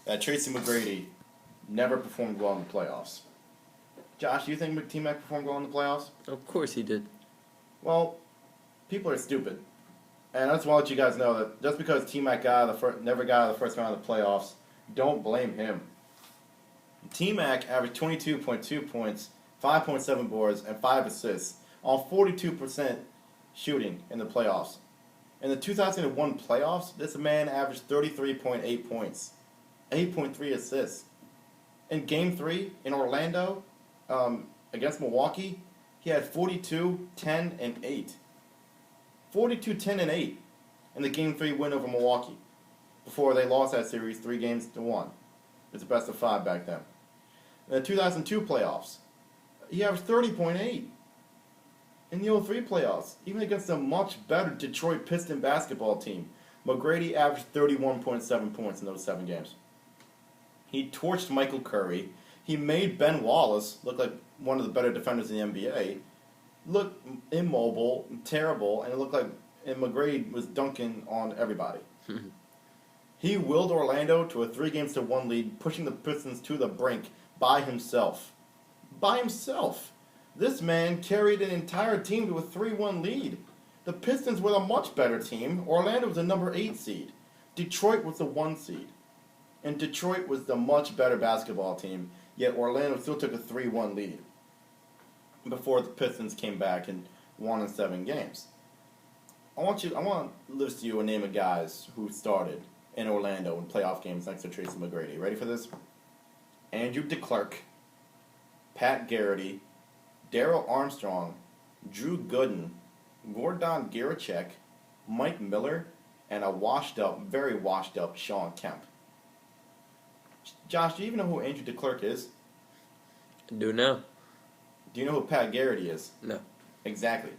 that Tracy McGrady never performed well in the playoffs. Josh, do you think T-Mac performed well in the playoffs? Of course he did. Well, people are stupid. And I just want to let you guys know that just because T-Mac never got out of the first round of the playoffs, don't blame him. T-Mac averaged 22.2 points, 5.7 boards, and 5 assists on 42% shooting in the playoffs. In the 2001 playoffs, this man averaged 33.8 points, 8.3 assists. In Game 3 in Orlando against Milwaukee, he had 42, 10, and 8. 42, 10, and 8 in the Game 3 win over Milwaukee before they lost that series 3-1. It's a best of 5 back then. In the 2002 playoffs, he averaged 30.8. In the 03 playoffs, even against a much better Detroit Piston basketball team, McGrady averaged 31.7 points in those 7 games. He torched Michael Curry. He made Ben Wallace look like one of the better defenders in the NBA. Look immobile, terrible, and it looked like McGrady was dunking on everybody. He willed Orlando to a 3-1 lead, pushing the Pistons to the brink by himself. By himself. This man carried an entire team to a 3-1 lead. The Pistons were a much better team. Orlando was the number 8 seed. Detroit was the 1 seed. And Detroit was the much better basketball team, yet Orlando still took a 3-1 lead before the Pistons came back and won in 7 games. I want to list you a name of guys who started in Orlando in playoff games next to Tracy McGrady. Ready for this? Andrew DeClercq, Pat Garrity, Darrell Armstrong, Drew Gooden, Gordon Garicek, Mike Miller, and a very washed up Sean Kemp. Josh, do you even know who Andrew DeClercq is? I do now. Do you know who Pat Garrity is? No. Exactly.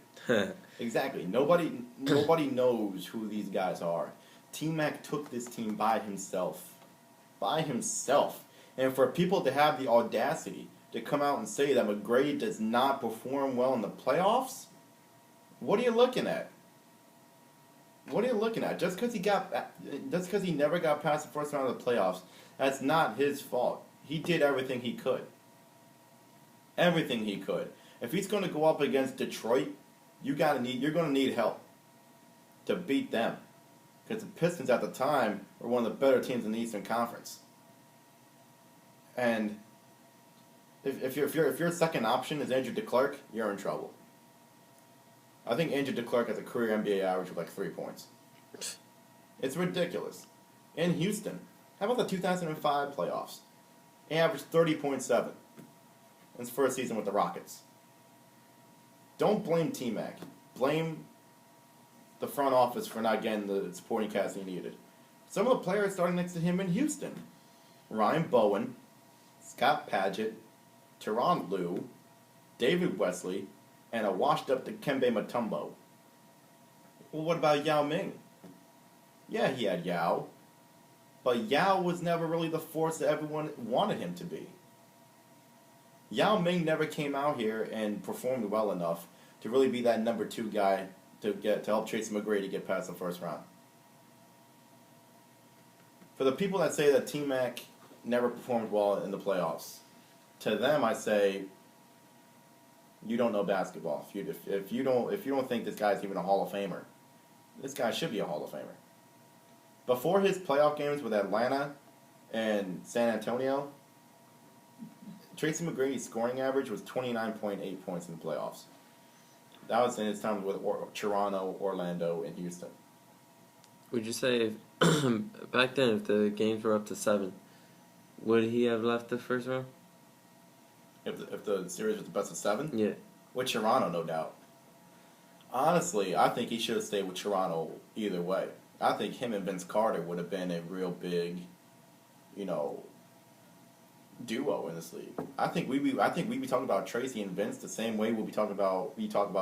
Exactly. Nobody knows who these guys are. T-Mac took this team by himself. By himself. And for people to have the audacity to come out and say that McGrady does not perform well in the playoffs, what are you looking at? What are you looking at? Just because he never got past the first round of the playoffs, that's not his fault. He did everything he could. Everything he could. If he's going to go up against Detroit, you're going to need help to beat them, because the Pistons at the time were one of the better teams in the Eastern Conference. And if your second option is Andrew DeClercq, you're in trouble. I think Andrew DeClercq has a career NBA average of like 3 points. It's ridiculous. In Houston, how about the 2005 playoffs? He averaged 30.7 in his first season with the Rockets. Don't blame T-Mac. Blame the front office for not getting the supporting cast he needed. Some of the players starting next to him in Houston: Ryan Bowen, Scott Padgett, Tyronn Lue, David Wesley, and a washed-up Dikembe Mutombo. Well, what about Yao Ming? Yeah, he had Yao, but Yao was never really the force that everyone wanted him to be. Yao Ming never came out here and performed well enough to really be that number 2 guy to help Tracy McGrady get past the first round. For the people that say that T-Mac never performed well in the playoffs, to them I say, you don't know basketball. If you don't think this guy's even a Hall of Famer, this guy should be a Hall of Famer. Before his playoff games with Atlanta and San Antonio, Tracy McGrady's scoring average was 29.8 points in the playoffs. That was in his time with Toronto, Orlando, and Houston. Would you say back then, if the games were up to 7, would he have left the first round? If the series was the best of 7? Yeah. With Toronto, no doubt. Honestly, I think he should have stayed with Toronto either way. I think him and Vince Carter would have been a real big, duo in this league. I think we'd be talking about Tracy and Vince the same way we talk about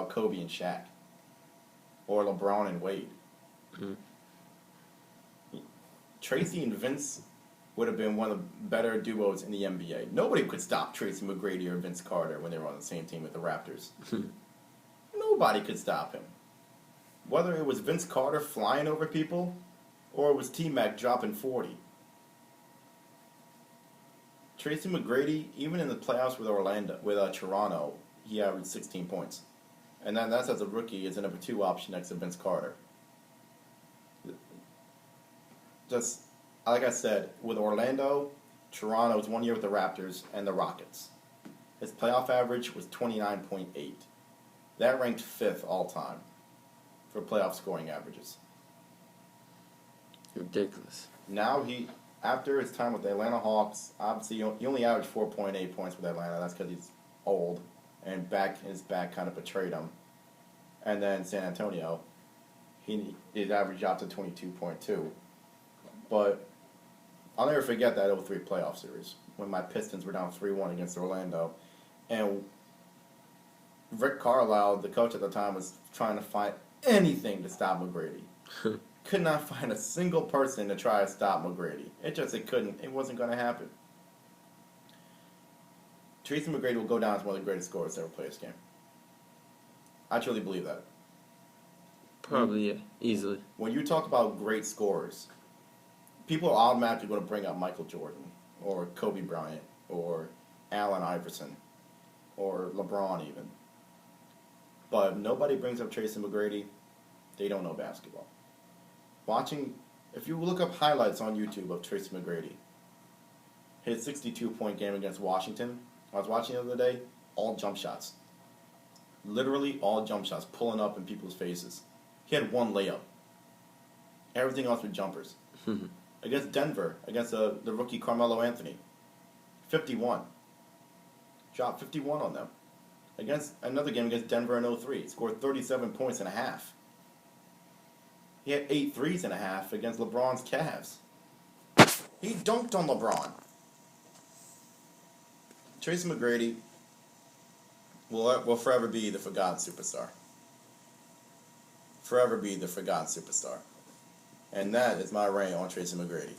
Kobe and Shaq, or LeBron and Wade. Mm-hmm. Tracy and Vince would have been one of the better duos in the NBA. Nobody could stop Tracy McGrady or Vince Carter when they were on the same team with the Raptors. Nobody could stop him. Whether it was Vince Carter flying over people, or it was T-Mac dropping 40. Tracy McGrady, even in the playoffs with Toronto, he averaged 16 points. And then that's as a rookie, as a number 2 option next to Vince Carter. Just, like I said, with Orlando, Toronto's 1 year with the Raptors, and the Rockets. His playoff average was 29.8. That ranked 5th all time for playoff scoring averages. Ridiculous. Now after his time with the Atlanta Hawks, obviously he only averaged 4.8 points with Atlanta. That's because he's old and his back kind of betrayed him. And then San Antonio, his average out to 22.2. But I'll never forget that 03 playoff series when my Pistons were down 3-1 against Orlando. And Rick Carlisle, the coach at the time, was trying to find anything to stop McGrady. Could not find a single person to try to stop McGrady. It wasn't going to happen. Tracy McGrady will go down as one of the greatest scorers to ever play this game. I truly believe that. Probably, yeah. Easily. When you talk about great scorers, people are automatically going to bring up Michael Jordan, or Kobe Bryant, or Allen Iverson, or LeBron even. But if nobody brings up Tracy McGrady, they don't know basketball. If you look up highlights on YouTube of Tracy McGrady, his 62-point game against Washington, I was watching the other day, all jump shots. Literally all jump shots, pulling up in people's faces. He had one layup. Everything else were jumpers. Against Denver, against the rookie Carmelo Anthony, 51. Dropped 51 on them. Against another game against Denver in 03, scored 37 points and a half. He had 8 threes and a half against LeBron's Cavs. He dunked on LeBron. Tracy McGrady will forever be the forgotten superstar. Forever be the forgotten superstar. And that is my rant on Tracy McGrady.